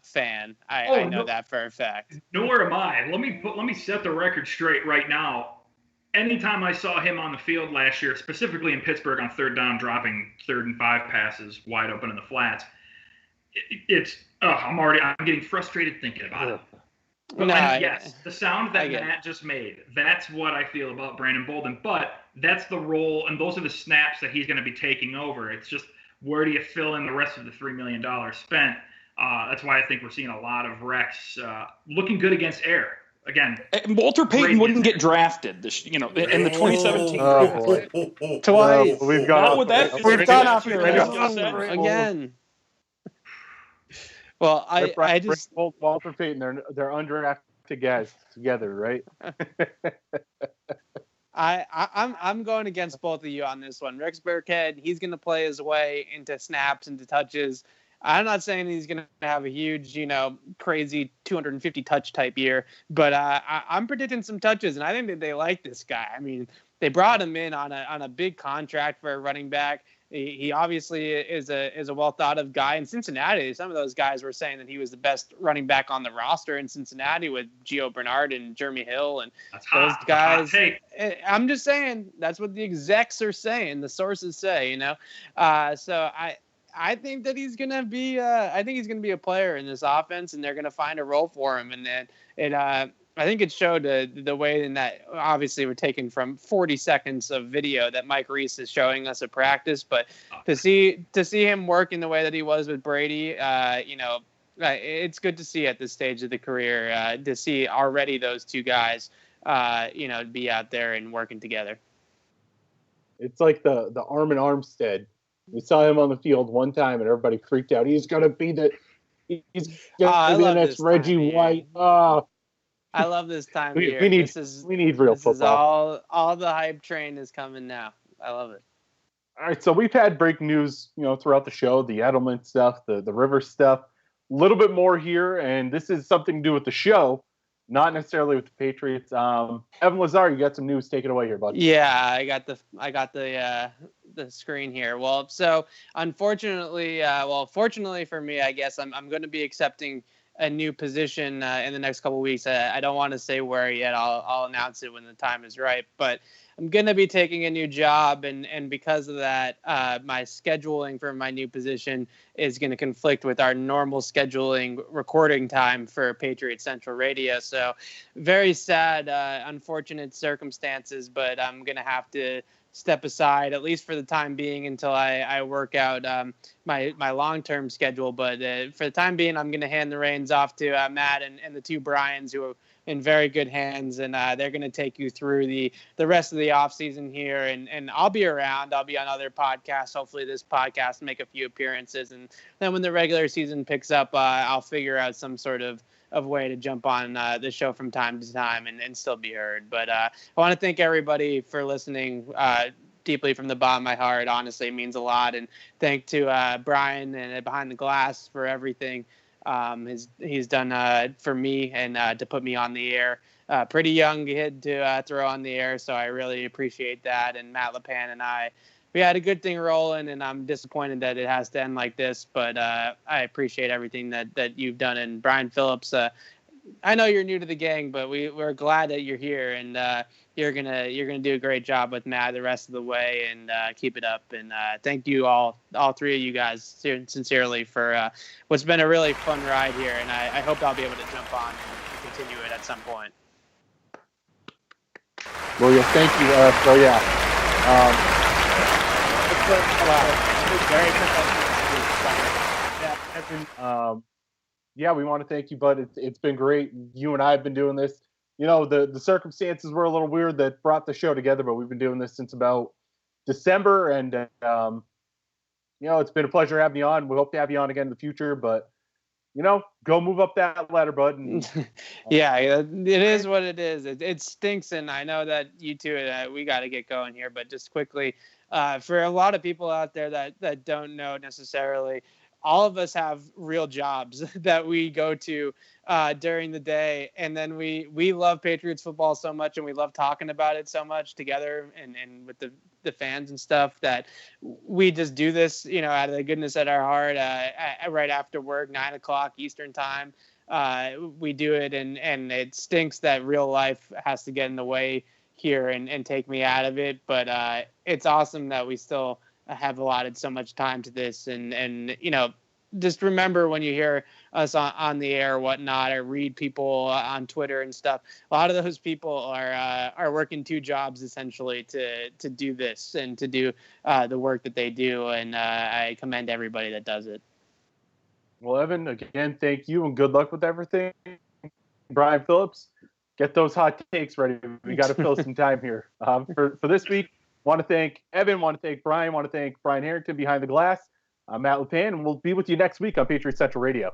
fan. I know that for a fact. Nor am I. Let me set the record straight right now. Anytime I saw him on the field last year, specifically in Pittsburgh on third down, dropping 3rd and 5 passes wide open in the flats, I'm getting frustrated thinking about it. But yes, the sound that Matt just made, that's what I feel about Brandon Bolden. But that's the role, and those are the snaps that he's going to be taking over. It's just, where do you fill in the rest of the $3 million spent? That's why I think we're seeing a lot of Rex looking good against air. Again, Walter Payton wouldn't get drafted in the 2017 draft. Twice. We've gone off the rails again. Well, I just Walter Payton. They're undrafted guys together, right? I'm going against both of you on this one. Rex Burkhead, he's going to play his way into snaps, into touches. I'm not saying he's going to have a huge, crazy 250 touch type year, but I'm predicting some touches, and I think that they like this guy. I mean, they brought him in on a big contract for a running back. He obviously is a well thought of guy in Cincinnati. Some of those guys were saying that he was the best running back on the roster in Cincinnati with Gio Bernard and Jeremy Hill and those guys. I'm just saying that's what the execs are saying. The sources say, So I think that he's gonna be. I think he's gonna be a player in this offense, and they're gonna find a role for him. And then I think it showed the way in that obviously we're taken from 40 seconds of video that Mike Reese is showing us at practice, but to see him working the way that he was with Brady, It's good to see at this stage of the career to see already those two guys, be out there and working together. It's like the Armin Armstead. We saw him on the field one time, and everybody freaked out. He's gonna be the next Reggie White. I love this time of year. We need real football. All the hype train is coming now. I love it. All right, so we've had breaking news, throughout the show, the Edelman stuff, the Rivers stuff, a little bit more here, and this is something to do with the show, not necessarily with the Patriots. Evan Lazar, you got some news. Take it away here, bud. Yeah, I got the screen here. Well, so unfortunately, fortunately for me, I guess I'm going to be accepting a new position in the next couple of weeks. I don't want to say where yet. I'll announce it when the time is right. But I'm going to be taking a new job, and because of that, my scheduling for my new position is going to conflict with our normal scheduling recording time for Patriot Central Radio. So very sad, unfortunate circumstances, but I'm going to have to step aside, at least for the time being, until I work out my long-term schedule. But for the time being, I'm going to hand the reins off to Matt and the two Bryans, who are in very good hands, and they're going to take you through the rest of the off season here. And I'll be around. I'll be on other podcasts. Hopefully this podcast make a few appearances. And then when the regular season picks up, I'll figure out some sort of way to jump on the show from time to time and still be heard. But I want to thank everybody for listening deeply from the bottom of my heart. Honestly, it means a lot. And thank to Brian and Behind the Glass for everything he's done for me and to put me on the air. Pretty young kid to throw on the air, so I really appreciate that. And Matt LePan and we had a good thing rolling, and I'm disappointed that it has to end like this, but I appreciate everything that you've done. And Brian Phillips, I know you're new to the gang, but we're glad that you're here, and you're gonna do a great job with Matt the rest of the way, and keep it up. And thank you all three of you guys sincerely for what's been a really fun ride here, and I hope I'll be able to jump on and continue it at some point. Well, yeah, thank you. Very Evan, we want to thank you, bud. It's been great. You and I have been doing this. The circumstances were a little weird that brought the show together, but we've been doing this since about December, and it's been a pleasure having you on. We hope to have you on again in the future, but go move up that ladder, bud. And, yeah, it is what it is. It stinks, and I know that you two, we got to get going here, but just quickly, for a lot of people out there that don't know necessarily, all of us have real jobs that we go to during the day, and then we love Patriots football so much, and we love talking about it so much together and with the fans and stuff, that we just do this, out of the goodness at our heart, right after work, 9:00 Eastern time. We do it, and it stinks that real life has to get in the way here and take me out of it. But it's awesome that we still have allotted so much time to this, and just remember, when you hear us on the air or whatnot, or read people on Twitter and stuff, a lot of those people are working two jobs essentially to do this and to do the work that they do, and I commend everybody that does it. Well, Evan, again, thank you and good luck with everything. Brian Phillips, get those hot takes ready. We got to fill some time here. For this week, want to thank Evan, want to thank Brian, want to thank Brian Harrington behind the glass. I'm Matt LePan, and we'll be with you next week on Patriot Central Radio.